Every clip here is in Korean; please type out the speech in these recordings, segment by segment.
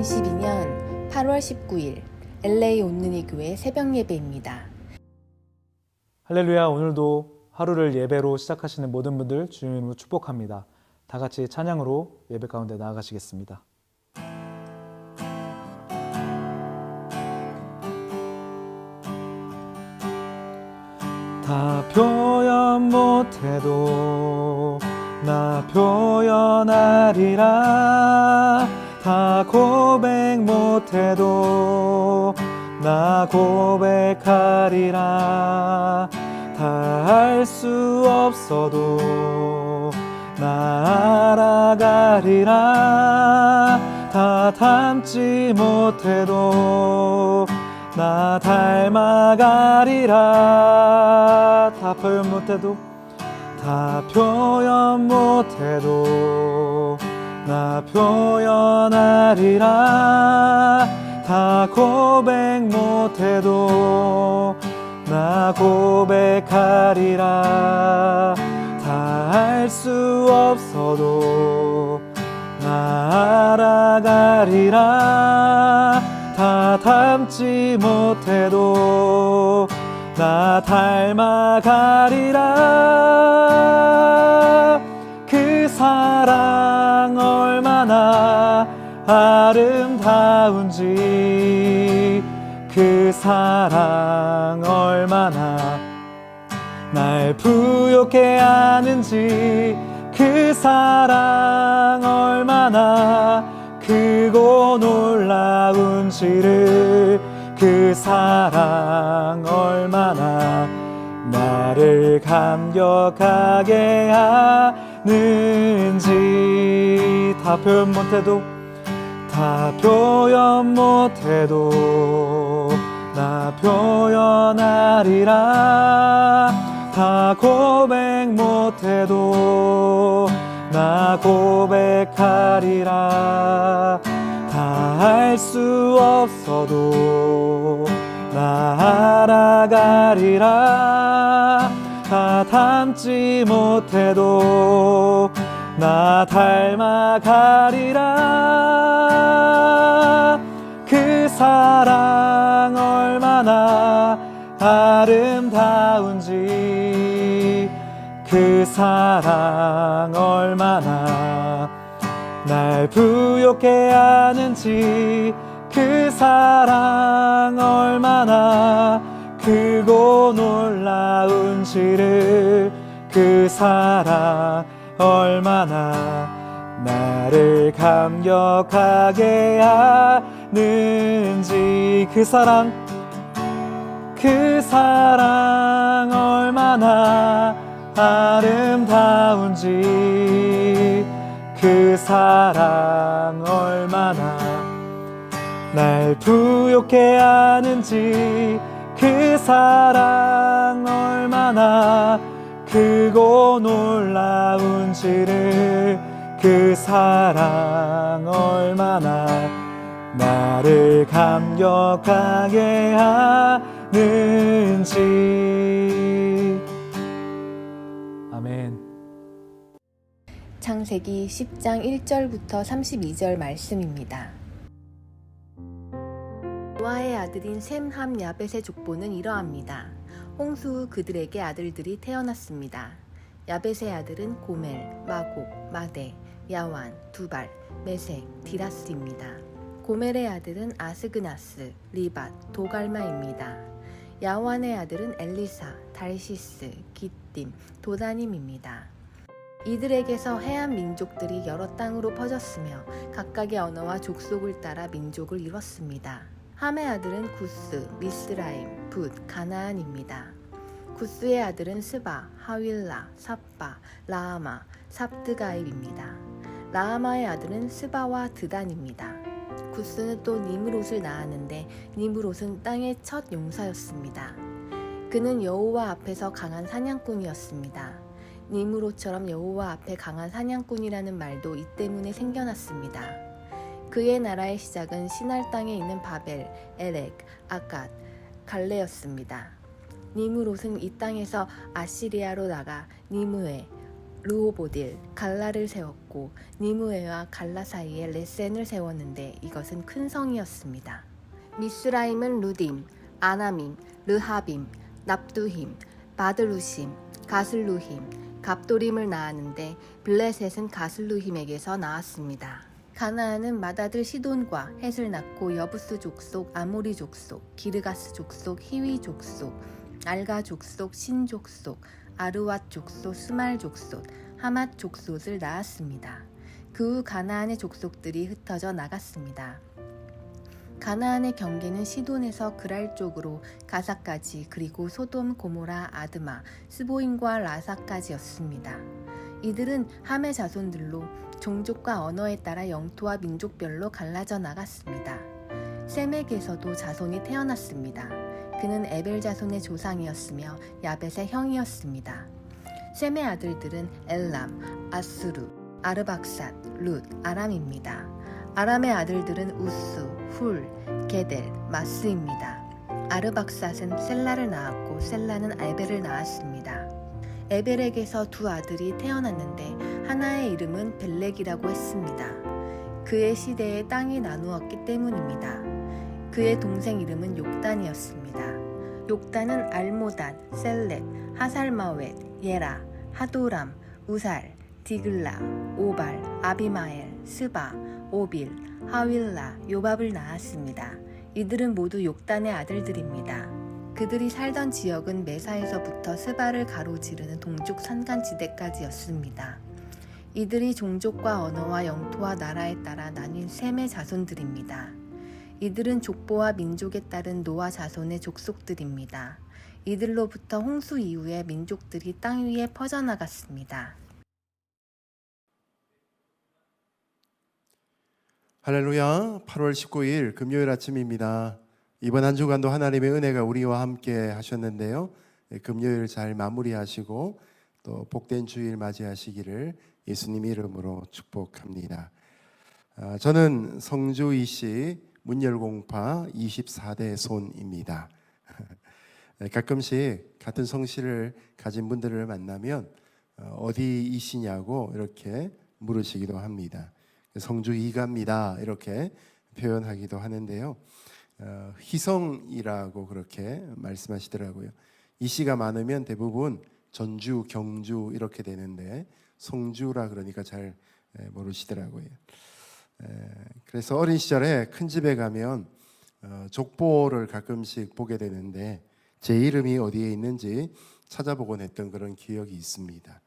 2022년 8월 19일 LA 온누리 교회 새벽 예배입니다. 할렐루야. 오늘도 하루를 예배로 시작하시는 모든 분들 주님 이름으로 축복합니다. 다 같이 찬양으로 예배 가운데 나아가시겠습니다. 다 표현 못해도 나 표현하리라. 다 고백 못해도 나 고백하리라. 다 알 수 없어도 나 알아가리라. 다 닮지 못해도 나 닮아가리라. 다 표현 못해도 다 표현 못해도 나 표현하리라. 다 고백 못해도 나 고백하리라. 다 알 수 없어도 나 알아가리라. 다 닮지 못해도 나 닮아가리라. 그 사랑 얼마나 아름다운지, 그 사랑 얼마나 날 부욕해 하는지, 그 사랑 얼마나 크고 놀라운지를, 그 사랑 얼마나 나를 감격하게 하는지. 다 표현 못해도 다 표현 못해도 나 표현하리라. 다 고백 못해도 나 고백하리라. 다 알 수 없어도 나 알아가리라. 다 닮지 못해도 나 닮아가리라. 그 사랑 얼마나 아름다운지, 그 사랑 얼마나 날 부욕해 하는지, 그 사랑 얼마나 크고 놀라운지를, 그 사랑 얼마나 나를 감격하게 하는지. 그 사랑 얼마나 아름다운지, 그 사랑 얼마나 날 부욕해 하는지, 그 사랑 얼마나 크고 놀라운지를, 그 사랑 얼마나 나를 감격하게 하는지. 아멘. 창세기 10장 1절부터 32절 말씀입니다. 노아의 아들인 셈, 함, 야벳의 족보는 이러합니다. 홍수 후 그들에게 아들들이 태어났습니다. 야벳의 아들은 고멜, 마곡, 마대, 야완, 두발, 메색, 디라스입니다. 고멜의 아들은 아스그나스, 리밧, 도갈마입니다. 야완의 아들은 엘리사, 달시스, 기띔, 도다님입니다. 이들에게서 해안 민족들이 여러 땅으로 퍼졌으며 각각의 언어와 족속을 따라 민족을 이뤘습니다. 함의 아들은 구스, 미스라임, 붓, 가나안입니다. 구스의 아들은 스바, 하윌라, 삽바, 라하마, 삽드가입입니다. 라하마의 아들은 스바와 드단입니다. 구스는 또 니므롯을 낳았는데 니므롯은 땅의 첫 용사였습니다. 그는 여호와 앞에서 강한 사냥꾼이었습니다. 니므롯처럼 여호와 앞에 강한 사냥꾼이라는 말도 이 때문에 생겨났습니다. 그의 나라의 시작은 시날 땅에 있는 바벨, 에렉, 아갓, 갈레였습니다. 니므롯은 이 땅에서 아시리아로 나가 니무에, 르호보딜, 갈라를 세웠고 니무에와 갈라 사이에 레센을 세웠는데 이것은 큰 성이었습니다. 미스라임은 루딤, 아나밈, 르하빔, 납두힘, 바드루심, 가슬루힘, 갑도림을 낳았는데 블레셋은 가슬루힘에게서 나왔습니다. 가나안은 맏아들 시돈과 헷을 낳고 여부스 족속, 아모리 족속, 기르가스 족속, 히위 족속, 알가 족속, 신 족속, 아르왓 족속, 스말 족속, 하맛 족속을 낳았습니다. 그 후 가나안의 족속들이 흩어져 나갔습니다. 가나안의 경계는 시돈에서 그랄 쪽으로 가사까지 그리고 소돔, 고모라, 아드마, 스보임과 라사까지였습니다. 이들은 함의 자손들로 종족과 언어에 따라 영토와 민족별로 갈라져 나갔습니다. 셈에게서도 자손이 태어났습니다. 그는 에벨 자손의 조상이었으며 야벳의 형이었습니다. 셈의 아들들은 엘람, 아스루, 아르박삿, 룻, 아람입니다. 아람의 아들들은 우스, 훌, 게델, 마스입니다. 아르박삿은 셀라를 낳았고 셀라는 에벨을 낳았습니다. 에벨에게서 두 아들이 태어났는데 하나의 이름은 벨렉이라고 했습니다. 그의 시대에 땅이 나누었기 때문입니다. 그의 동생 이름은 욕단이었습니다. 욕단은 알모단, 셀렛, 하살마웻, 예라, 하도람, 우살, 디글라, 오발, 아비마엘, 스바, 오빌, 하윌라, 요밥을 낳았습니다. 이들은 모두 욕단의 아들들입니다. 그들이 살던 지역은 메사에서부터 스바를 가로지르는 동쪽 산간지대까지였습니다. 이들이 종족과 언어와 영토와 나라에 따라 나뉜 셈의 자손들입니다. 이들은 족보와 민족에 따른 노아 자손의 족속들입니다. 이들로부터 홍수 이후에 민족들이 땅 위에 퍼져나갔습니다. 할렐루야. 8월 19일 금요일 아침입니다. 이번 한 주간도 하나님의 은혜가 우리와 함께 하셨는데요. 금요일 잘 마무리하시고 또 복된 주일 맞이하시기를 예수님 이름으로 축복합니다. 저는 성주 이씨 문열공파 24대 손입니다. 가끔씩 같은 성씨를 가진 분들을 만나면 어디이시냐고 이렇게 물으시기도 합니다. 성주 이가입니다 이렇게 표현하기도 하는데요. 희성이라고 그렇게 말씀하시더라고요. 이씨가 많으면 대부분 전주, 경주 이렇게 되는데 성주라 그러니까 잘 모르시더라고요. 그래서 어린 시절에 큰 집에 가면 족보를 가끔씩 보게 되는데 제 이름이 어디에 있는지 찾아보곤 했던 그런 기억이 있습니다.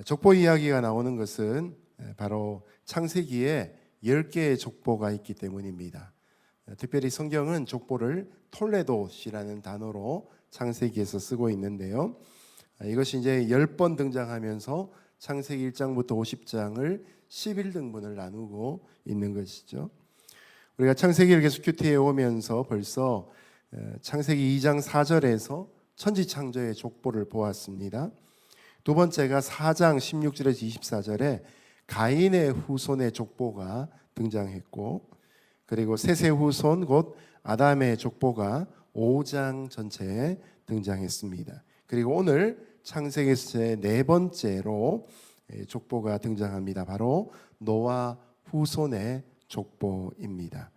족보 이야기가 나오는 것은 바로 창세기에 10개의 족보가 있기 때문입니다. 특별히 성경은 족보를 톨레도시라는 단어로 창세기에서 쓰고 있는데요. 이것이 이제 10번 등장하면서 창세기 1장부터 50장을 11등분을 나누고 있는 것이죠. 우리가 창세기를 계속 큐티해 오면서 벌써 창세기 2장 4절에서 천지창조의 족보를 보았습니다. 두 번째가 4장 16절에서 24절에 가인의 후손의 족보가 등장했고, 그리고 셋의 후손 곧 아담의 족보가 5장 전체에 등장했습니다. 그리고 오늘 창세기에서 네 번째로 족보가 등장합니다. 바로 노아 후손의 족보입니다.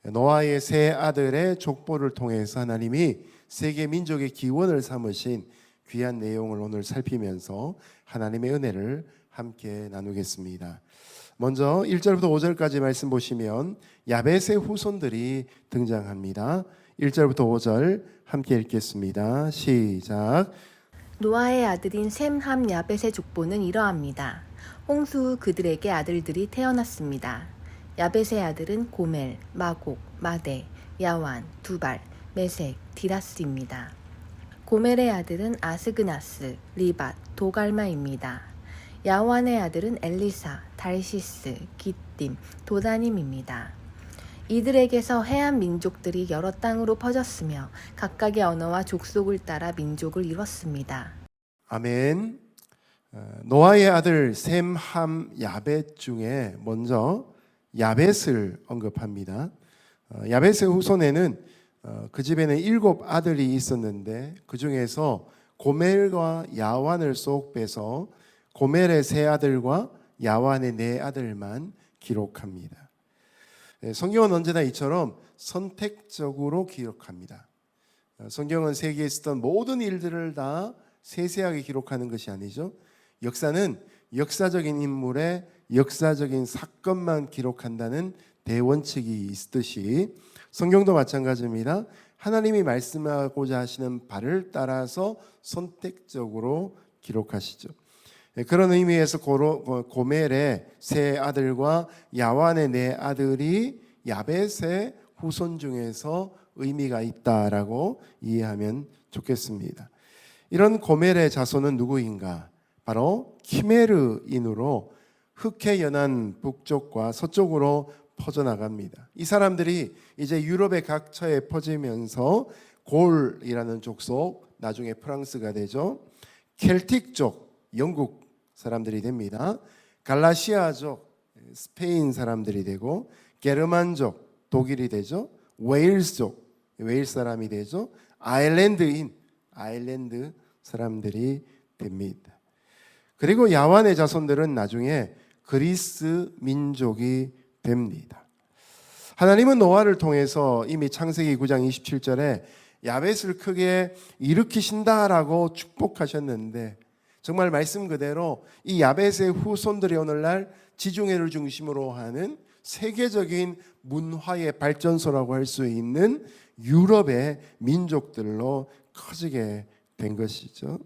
노아의 세 아들의 족보를 통해서 하나님이 세계 민족의 기원을 삼으신 귀한 내용을 오늘 살피면서 하나님의 은혜를 함께 나누겠습니다. 먼저 1절부터 5절까지 말씀 보시면 야벳의 후손들이 등장합니다. 1절부터 5절 함께 읽겠습니다. 시작. 노아의 아들인 셈, 함, 야벳의 족보는 이러합니다. 홍수 후 그들에게 아들들이 태어났습니다. 야벳의 아들은 고멜, 마곡, 마대, 야완, 두발, 메색, 디라스입니다. 고멜의 아들은 아스그나스, 리밧, 도갈마입니다. 야완의 아들은 엘리사, 달시스, 기띔, 도다님입니다. 이들에게서 해안 민족들이 여러 땅으로 퍼졌으며 각각의 언어와 족속을 따라 민족을 이뤘습니다. 아멘. 노아의 아들 셈, 함, 야벳 중에 먼저 야벳을 언급합니다. 야벳의 후손에는 그 집에는 7 아들이 있었는데 그 중에서 고멜과 야완을 쏙 빼서 고멜의 세 아들과 야완의 네 아들만 기록합니다. 성경은 언제나 이처럼 선택적으로 기록합니다. 성경은 세계에 있었던 모든 일들을 다 세세하게 기록하는 것이 아니죠. 역사는 역사적인 인물의 역사적인 사건만 기록한다는 대원칙이 있듯이 성경도 마찬가지입니다. 하나님이 말씀하고자 하시는 바를 따라서 선택적으로 기록하시죠. 그런 의미에서 고멜의 세 아들과 야완의 네 아들이 야벳의 후손 중에서 의미가 있다라고 이해하면 좋겠습니다. 이런 고멜의 자손은 누구인가? 바로 키메르인으로 흑해 연안 북쪽과 서쪽으로 퍼져나갑니다. 이 사람들이 이제 유럽의 각처에 퍼지면서 골이라는 족속, 나중에 프랑스가 되죠. 켈틱족, 영국 사람들이 됩니다. 갈라시아족, 스페인 사람들이 되고, 게르만족, 독일이 되죠. 웨일스족, 웨일스 사람이 되죠. 아일랜드인, 아일랜드 사람들이 됩니다. 그리고 야완의 자손들은 나중에 그리스 민족이 됩니다. 하나님은 노아를 통해서 이미 창세기 9장 27절에 야벳을 크게 일으키신다라고 축복하셨는데, 정말 말씀 그대로 이 야벳의 후손들이 오늘날 지중해를 중심으로 하는 세계적인 문화의 발전소라고 할 수 있는 유럽의 민족들로 커지게 된 것이죠.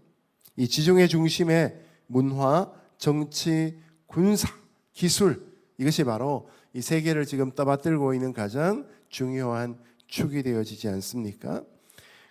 이 지중해 중심의 문화, 정치, 군사, 기술, 이것이 바로 이 세계를 지금 떠받들고 있는 가장 중요한 축이 되어지지 않습니까?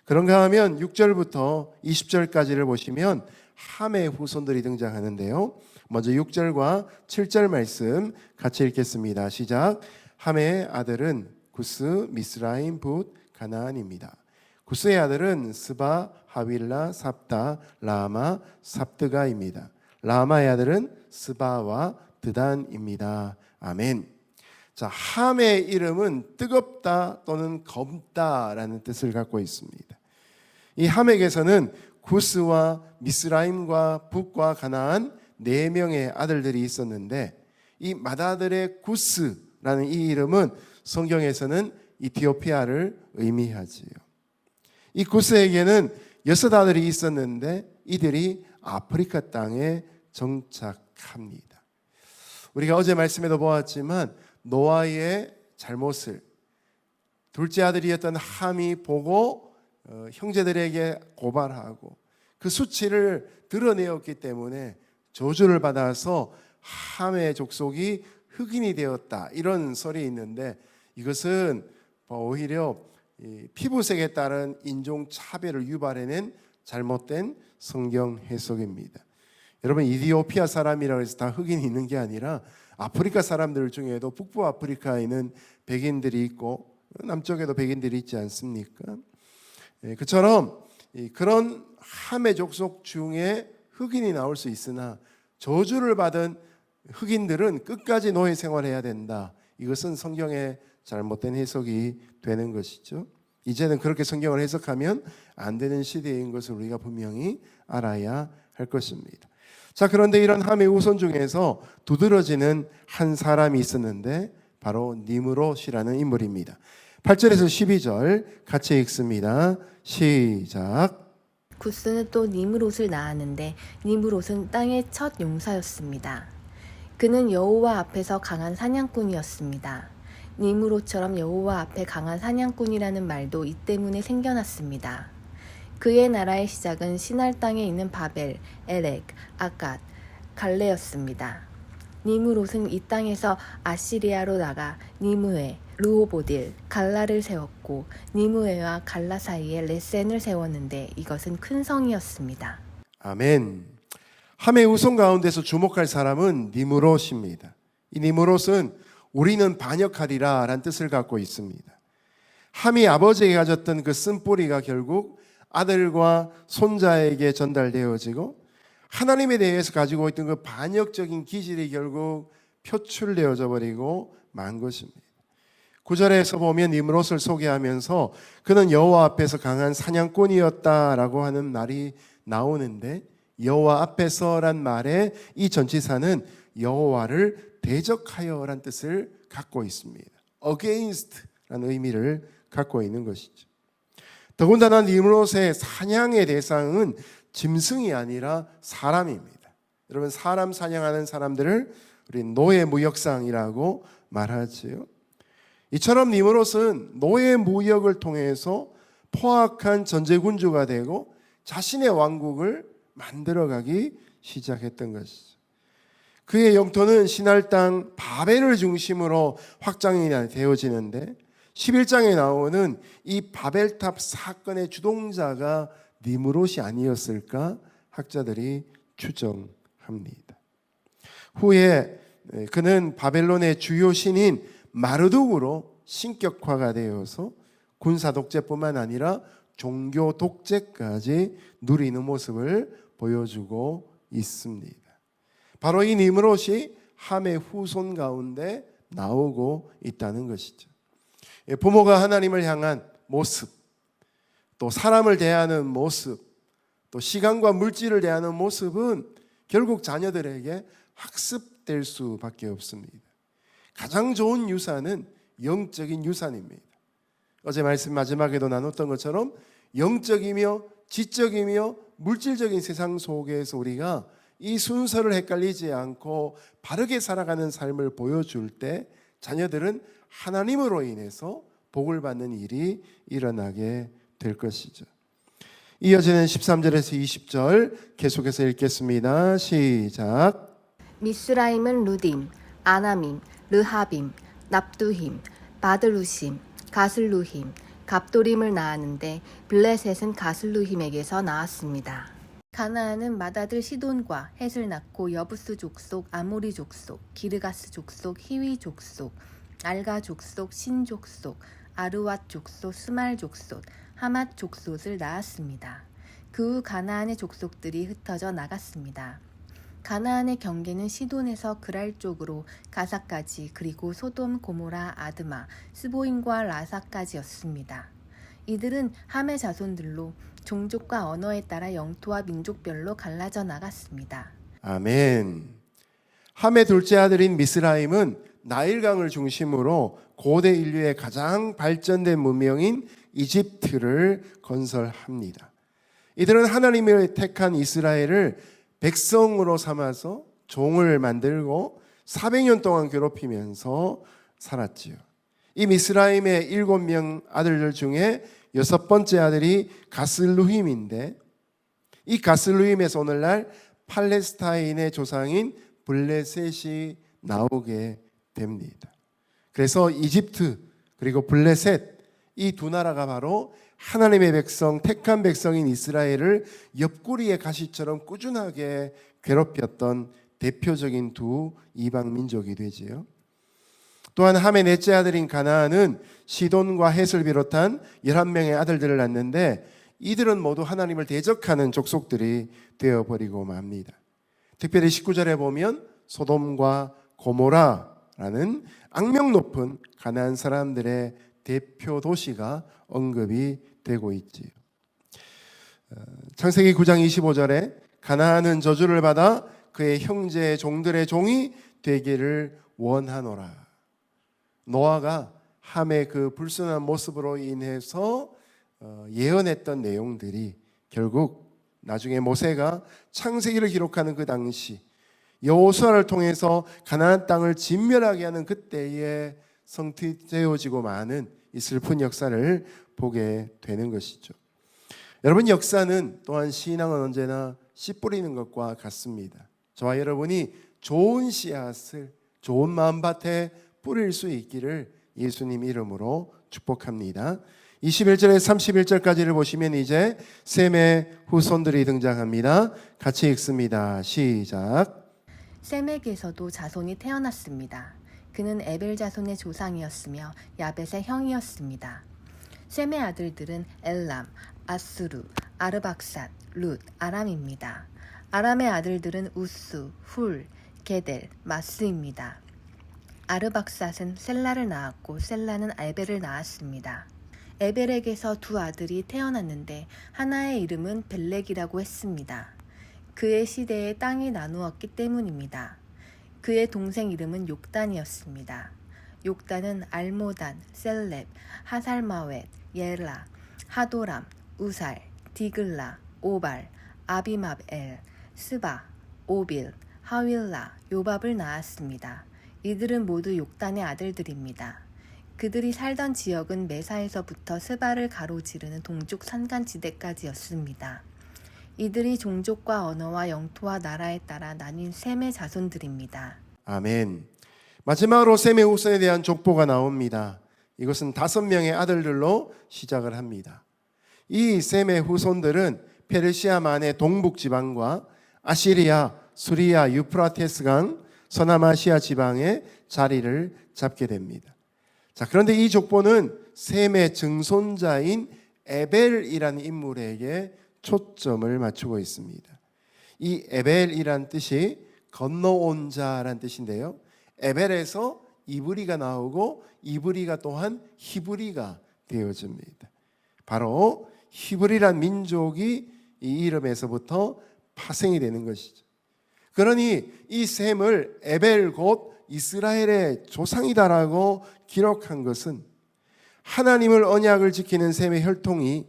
그런가 하면 6절부터 20절까지를 보시면 함의 후손들이 등장하는데요. 먼저 6절과 7절 말씀 같이 읽겠습니다. 시작. 함의 아들은 구스, 미스라임, 붓, 가나안입니다. 구스의 아들은 스바, 하윌라, 삽다, 라마, 삽드가입니다. 라마의 아들은 스바와 드단입니다. 아멘. 자, 함의 이름은 뜨겁다 또는 검다라는 뜻을 갖고 있습니다. 이 함에게서는 구스와 미스라임과 붓과 가나안 4명의 아들들이 있었는데, 이 맏아들의 구스라는 이 이름은 성경에서는 이티오피아를 의미하지요. 이 구스에게는 6 아들이 있었는데 이들이 아프리카 땅에 정착합니다. 우리가 어제 말씀에도 보았지만 노아의 잘못을 둘째 아들이었던 함이 보고 형제들에게 고발하고 그 수치를 드러내었기 때문에 저주를 받아서 함의 족속이 흑인이 되었다, 이런 설이 있는데, 이것은 오히려 피부색에 따른 인종차별을 유발해낸 잘못된 성경 해석입니다. 여러분, 이디오피아 사람이라고 해서 다 흑인이 있는 게 아니라 아프리카 사람들 중에도 북부 아프리카에는 백인들이 있고 남쪽에도 백인들이 있지 않습니까? 그처럼 그런 함의 족속 중에 흑인이 나올 수 있으나 저주를 받은 흑인들은 끝까지 노예 생활해야 된다. 이것은 성경의 잘못된 해석이 되는 것이죠. 이제는 그렇게 성경을 해석하면 안 되는 시대인 것을 우리가 분명히 알아야 할 것입니다. 자, 그런데 이런 함의 후손 중에서 두드러지는 한 사람이 있었는데 바로 니므롯이라는 인물입니다. 8절에서 12절 같이 읽습니다. 시작. 구스는 또 니므롯을 낳았는데 니므롯은 땅의 첫 용사였습니다. 그는 여호와 앞에서 강한 사냥꾼이었습니다. 니므롯처럼 여호와 앞에 강한 사냥꾼이라는 말도 이 때문에 생겨났습니다. 그의 나라의 시작은 시날 땅에 있는 바벨, 에렉, 아갓, 갈레였습니다. 니므롯은 이 땅에서 아시리아로 나가 니므에, 르호보딜, 갈라를 세웠고 니므에와 갈라 사이에 레센을 세웠는데 이것은 큰 성이었습니다. 아멘. 함의 후손 가운데서 주목할 사람은 니므롯입니다. 이 니므롯은 우리는 반역하리라 라는 뜻을 갖고 있습니다. 함이 아버지에게 가졌던 그 쓴뿌리가 결국 아들과 손자에게 전달되어지고 하나님에 대해서 가지고 있던 그 반역적인 기질이 결국 표출되어져 버리고 만 것입니다. 9절에서 보면 니므롯을 소개하면서 그는 여호와 앞에서 강한 사냥꾼이었다라고 하는 말이 나오는데, 여호와 앞에서란 말의 이 전치사는 여호와를 대적하여란 뜻을 갖고 있습니다. against라는 의미를 갖고 있는 것이죠. 더군다나 니므롯의 사냥의 대상은 짐승이 아니라 사람입니다. 여러분, 사람 사냥하는 사람들을 우리 노예 무역상이라고 말하지요. 이처럼 니므롯은 노예 무역을 통해서 포악한 전제군주가 되고 자신의 왕국을 만들어가기 시작했던 것이죠. 그의 영토는 신할 땅 바벨을 중심으로 확장이 되어지는데 11장에 나오는 이 바벨탑 사건의 주동자가 니므롯이 아니었을까 학자들이 추정합니다. 후에 그는 바벨론의 주요 신인 마르둑으로 신격화가 되어서 군사 독재뿐만 아니라 종교 독재까지 누리는 모습을 보여주고 있습니다. 바로 이 니므롯이 함의 후손 가운데 나오고 있다는 것이죠. 부모가 하나님을 향한 모습, 또 사람을 대하는 모습, 또 시간과 물질을 대하는 모습은 결국 자녀들에게 학습될 수밖에 없습니다. 가장 좋은 유산은 영적인 유산입니다. 어제 말씀 마지막에도 나눴던 것처럼 영적이며 지적이며 물질적인 세상 속에서 우리가 이 순서를 헷갈리지 않고 바르게 살아가는 삶을 보여줄 때 자녀들은 하나님으로 인해서 복을 받는 일이 일어나게 될 것이죠. 이어지는 13절에서 20절 계속해서 읽겠습니다. 시작. 미스라임은 루딤, 아나밈, 르하빔, 납두힘, 바드루심, 가슬루힘, 갑도림을 낳았는데 블레셋은 가슬루힘에게서 나왔습니다. 가나안은 맏아들 시돈과 헷을 낳고 여부스 족속, 아모리 족속, 기르가스 족속, 히위 족속, 알가 족속, 신 족속, 아르왓 족속, 스말 족속, 하맛 족속을 낳았습니다. 그 후 가나안의 족속들이 흩어져 나갔습니다. 가나안의 경계는 시돈에서 그랄 쪽으로 가사까지, 그리고 소돔, 고모라, 아드마, 스보임과 라사까지였습니다. 이들은 함의 자손들로 종족과 언어에 따라 영토와 민족별로 갈라져 나갔습니다. 아멘. 함의 둘째 아들인 미스라임은 나일강을 중심으로 고대 인류의 가장 발전된 문명인 이집트를 건설합니다. 이들은 하나님의 택한 이스라엘을 백성으로 삼아서 종을 만들고 400년 동안 괴롭히면서 살았지요. 이 미스라임의 7명 아들들 중에 6번째 아들이 가슬루힘인데, 이 가슬루힘에서 오늘날 팔레스타인의 조상인 블레셋이 나오게 됩니다. 그래서 이집트 그리고 블레셋, 이 두 나라가 바로 하나님의 백성, 택한 백성인 이스라엘을 옆구리의 가시처럼 꾸준하게 괴롭혔던 대표적인 두 이방 민족이 되지요. 또한 함의 넷째 아들인 가나안은 시돈과 헷을 비롯한 11명의 아들들을 낳는데 이들은 모두 하나님을 대적하는 족속들이 되어버리고 맙니다. 특별히 19절에 보면 소돔과 고모라라는 악명 높은 가나안 사람들의 대표 도시가 언급이 되고 있지요. 창세기 9장 25절에 가나안은 저주를 받아 그의 형제 종들의 종이 되기를 원하노라. 노아가 함의 그 불순한 모습으로 인해서 예언했던 내용들이 결국 나중에 모세가 창세기를 기록하는 그 당시 여호수아를 통해서 가나안 땅을 진멸하게 하는 그때에 성취되어지고 마는 이 슬픈 역사를 보게 되는 것이죠. 여러분, 역사는 또한 신앙은 언제나 씨 뿌리는 것과 같습니다. 저와 여러분이 좋은 씨앗을 좋은 마음밭에 뿌릴 수 있기를 예수님 이름으로 축복합니다. 21절에서 31절까지를 보시면 이제 셈의 후손들이 등장합니다. 같이 읽습니다. 시작. 셈에게서도 자손이 태어났습니다. 그는 에벨 자손의 조상이었으며 야벳의 형이었습니다. 셈의 아들들은 엘람, 아수르, 아르박삿, 룻, 아람입니다. 아람의 아들들은 우스, 훌, 게델, 마스입니다. 아르박삿은 셀라를 낳았고 셀라는 알벨을 낳았습니다. 에벨에게서 두 아들이 태어났는데 하나의 이름은 벨렉이라고 했습니다. 그의 시대에 땅이 나누었기 때문입니다. 그의 동생 이름은 욕단이었습니다. 욕단은 알모단, 셀렙, 하살마웻, 예라, 하도람, 우살, 디글라, 오발, 아비마엘, 스바, 오빌, 하윌라, 요밥을 낳았습니다. 이들은 모두 욕단의 아들들입니다. 그들이 살던 지역은 메사에서부터 스바를 가로지르는 동쪽 산간지대까지였습니다. 이들이 종족과 언어와 영토와 나라에 따라 나뉜 셈의 자손들입니다. 아멘. 마지막으로 셈의 후손에 대한 족보가 나옵니다. 이것은 5명의 아들들로 시작을 합니다. 이 셈의 후손들은 페르시아만의 동북 지방과 아시리아, 수리아, 유프라테스강, 서남아시아 지방에 자리를 잡게 됩니다. 자, 그런데 이 족보는 셈의 증손자인 에벨이라는 인물에게 초점을 맞추고 있습니다. 이 에벨이란 뜻이 건너온 자란 뜻인데요. 에벨에서 이브리가 나오고 이브리가 또한 히브리가 되어집니다. 바로 히브리란 민족이 이 이름에서부터 파생이 되는 것이죠. 그러니 이 셈을 에벨 곧 이스라엘의 조상이다라고 기록한 것은 하나님을 언약을 지키는 셈의 혈통이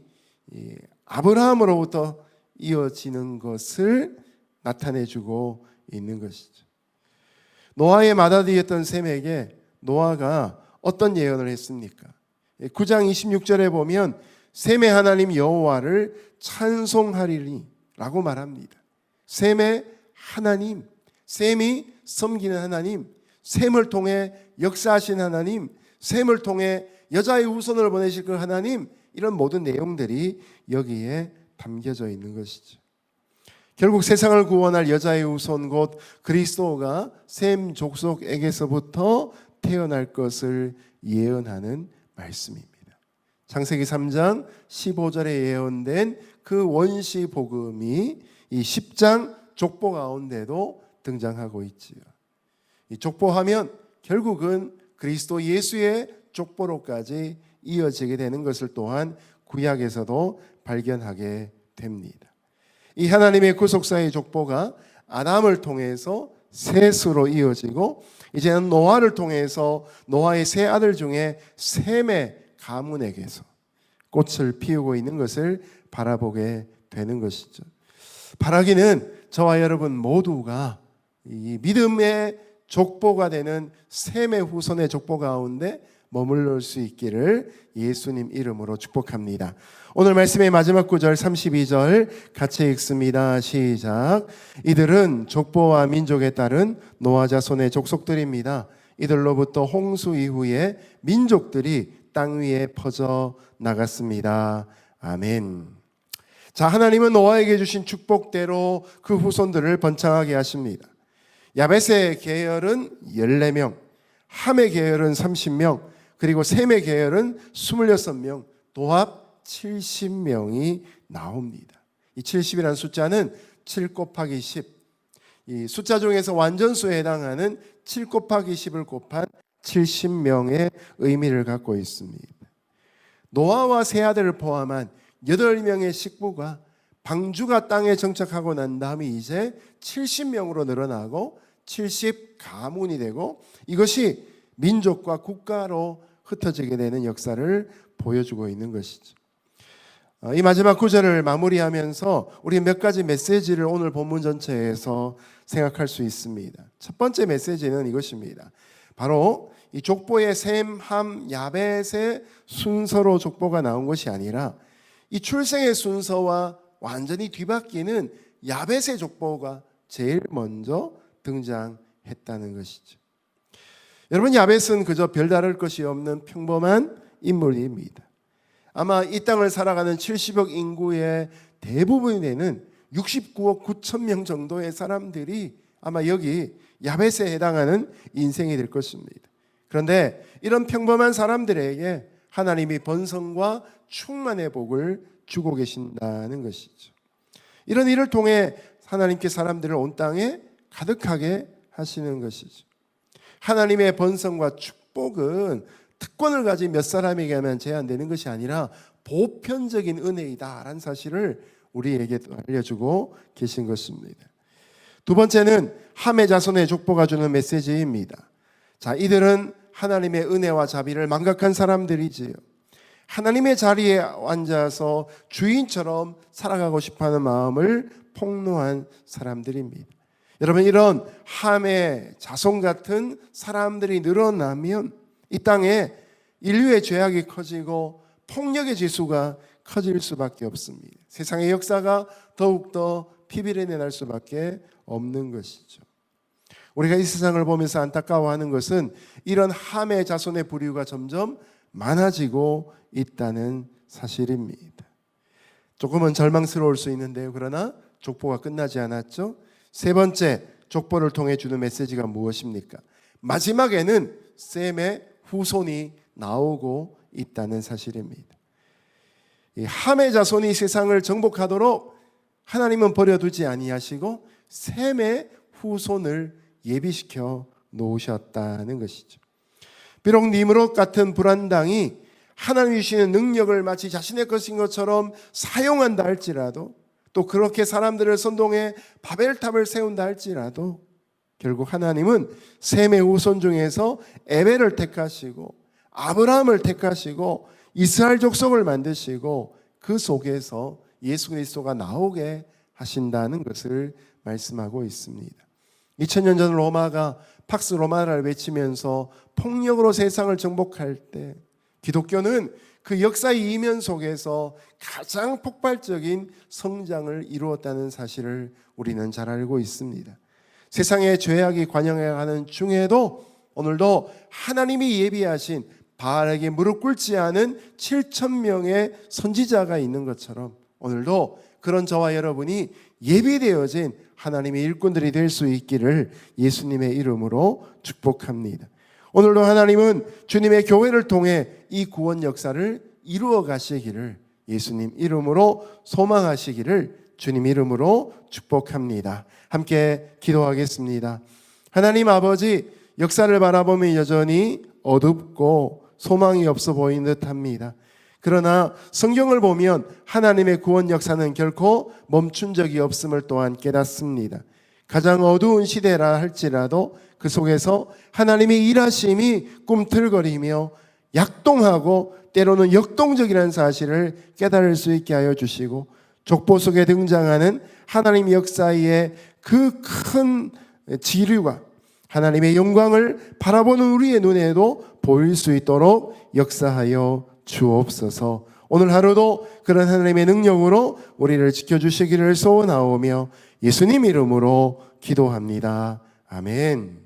아브라함으로부터 이어지는 것을 나타내주고 있는 것이죠. 노아의 맏아들이었던 셈에게 노아가 어떤 예언을 했습니까? 9장 26절에 보면 셈의 하나님 여호와를 찬송하리니 라고 말합니다. 셈의 하나님, 셈이 섬기는 하나님, 셈을 통해 역사하신 하나님, 셈을 통해 여자의 후손을 보내실 그 하나님, 이런 모든 내용들이 여기에 담겨져 있는 것이죠. 결국 세상을 구원할 여자의 후손 곧 그리스도가 셈 족속에게서부터 태어날 것을 예언하는 말씀입니다. 창세기 3장 15절에 예언된 그 원시 복음이 이 10장 족보 가운데도 등장하고 있지요. 이 족보하면 결국은 그리스도 예수의 족보로까지 이어지게 되는 것을 또한 구약에서도 발견하게 됩니다. 이 하나님의 구속사의 족보가 아담을 통해서 셋으로 이어지고 이제는 노아를 통해서 노아의 세 아들 중에 셈의 가문에게서 꽃을 피우고 있는 것을 바라보게 되는 것이죠. 바라기는 저와 여러분 모두가 이 믿음의 족보가 되는 셈의 후손의 족보 가운데 머물러 수 있기를 예수님 이름으로 축복합니다. 오늘 말씀의 마지막 구절 32절 같이 읽습니다. 시작. 이들은 족보와 민족에 따른 노아 자손의 족속들입니다. 이들로부터 홍수 이후에 민족들이 땅 위에 퍼져 나갔습니다. 아멘. 자, 하나님은 노아에게 주신 축복대로 그 후손들을 번창하게 하십니다. 야벳의 계열은 14명, 함의 계열은 30명, 그리고 셈의 계열은 26명, 도합 70명이 나옵니다. 이 70이라는 숫자는 7 곱하기 10, 이 숫자 중에서 완전수에 해당하는 7 곱하기 10을 곱한 70명의 의미를 갖고 있습니다. 노아와 세 아들을 포함한 8명의 식구가 방주가 땅에 정착하고 난 다음에 이제 70명으로 늘어나고 70 가문이 되고 이것이 민족과 국가로 흩어지게 되는 역사를 보여주고 있는 것이죠. 이 마지막 구절을 마무리하면서 우리 몇 가지 메시지를 오늘 본문 전체에서 생각할 수 있습니다. 첫 번째 메시지는 이것입니다. 바로 이 족보의 셈, 함, 야벳의 순서로 족보가 나온 것이 아니라 이 출생의 순서와 완전히 뒤바뀌는 야벳의 족보가 제일 먼저 등장했다는 것이죠. 여러분, 야벳은 그저 별다를 것이 없는 평범한 인물입니다. 아마 이 땅을 살아가는 70억 인구의 대부분이 되는 69억 9천 명 정도의 사람들이 아마 여기 야벳에 해당하는 인생이 될 것입니다. 그런데 이런 평범한 사람들에게 하나님이 번성과 충만의 복을 주고 계신다는 것이죠. 이런 일을 통해 하나님께 사람들을 온 땅에 가득하게 하시는 것이죠. 하나님의 번성과 축복은 특권을 가진 몇 사람에게만 제한되는 것이 아니라 보편적인 은혜이다라는 사실을 우리에게 알려주고 계신 것입니다. 두 번째는 함의 자손의 족보가 주는 메시지입니다. 자, 이들은 하나님의 은혜와 자비를 망각한 사람들이지요. 하나님의 자리에 앉아서 주인처럼 살아가고 싶어하는 마음을 폭로한 사람들입니다. 여러분, 이런 함의 자손 같은 사람들이 늘어나면 이 땅에 인류의 죄악이 커지고 폭력의 지수가 커질 수밖에 없습니다. 세상의 역사가 더욱더 피비린내 날 수밖에 없는 것이죠. 우리가 이 세상을 보면서 안타까워하는 것은 이런 함의 자손의 부류가 점점 많아지고 있다는 사실입니다. 조금은 절망스러울 수 있는데요. 그러나 족보가 끝나지 않았죠. 세 번째, 족보를 통해 주는 메시지가 무엇입니까? 마지막에는 셈의 후손이 나오고 있다는 사실입니다. 이 함의 자손이 세상을 정복하도록 하나님은 버려두지 아니하시고 셈의 후손을 예비시켜 놓으셨다는 것이죠. 비록 니므롯 같은 불안당이 하나님이 주시는 능력을 마치 자신의 것인 것처럼 사용한다 할지라도, 또 그렇게 사람들을 선동해 바벨탑을 세운다 할지라도 결국 하나님은 셈의 후손 중에서 에벨을 택하시고 아브라함을 택하시고 이스라엘 족속을 만드시고 그 속에서 예수 그리스도가 나오게 하신다는 것을 말씀하고 있습니다. 2000년 전 로마가 팍스 로마나를 외치면서 폭력으로 세상을 정복할 때 기독교는 그 역사의 이면 속에서 가장 폭발적인 성장을 이루었다는 사실을 우리는 잘 알고 있습니다. 세상의 죄악이 관영해가는 중에도 오늘도 하나님이 예비하신 바알에게 무릎 꿇지 않은 7,000명의 선지자가 있는 것처럼 오늘도 그런 저와 여러분이 예비되어진 하나님의 일꾼들이 될 수 있기를 예수님의 이름으로 축복합니다. 오늘도 하나님은 주님의 교회를 통해 이 구원 역사를 이루어 가시기를 예수님 이름으로 소망하시기를 주님 이름으로 축복합니다. 함께 기도하겠습니다. 하나님 아버지, 역사를 바라보면 여전히 어둡고 소망이 없어 보이는 듯합니다. 그러나 성경을 보면 하나님의 구원 역사는 결코 멈춘 적이 없음을 또한 깨닫습니다. 가장 어두운 시대라 할지라도 그 속에서 하나님의 일하심이 꿈틀거리며 약동하고 때로는 역동적이라는 사실을 깨달을 수 있게 하여 주시고, 족보 속에 등장하는 하나님 역사의 그 큰 지류가 하나님의 영광을 바라보는 우리의 눈에도 보일 수 있도록 역사하여 주옵소서. 오늘 하루도 그런 하나님의 능력으로 우리를 지켜주시기를 소원하오며 예수님 이름으로 기도합니다. 아멘.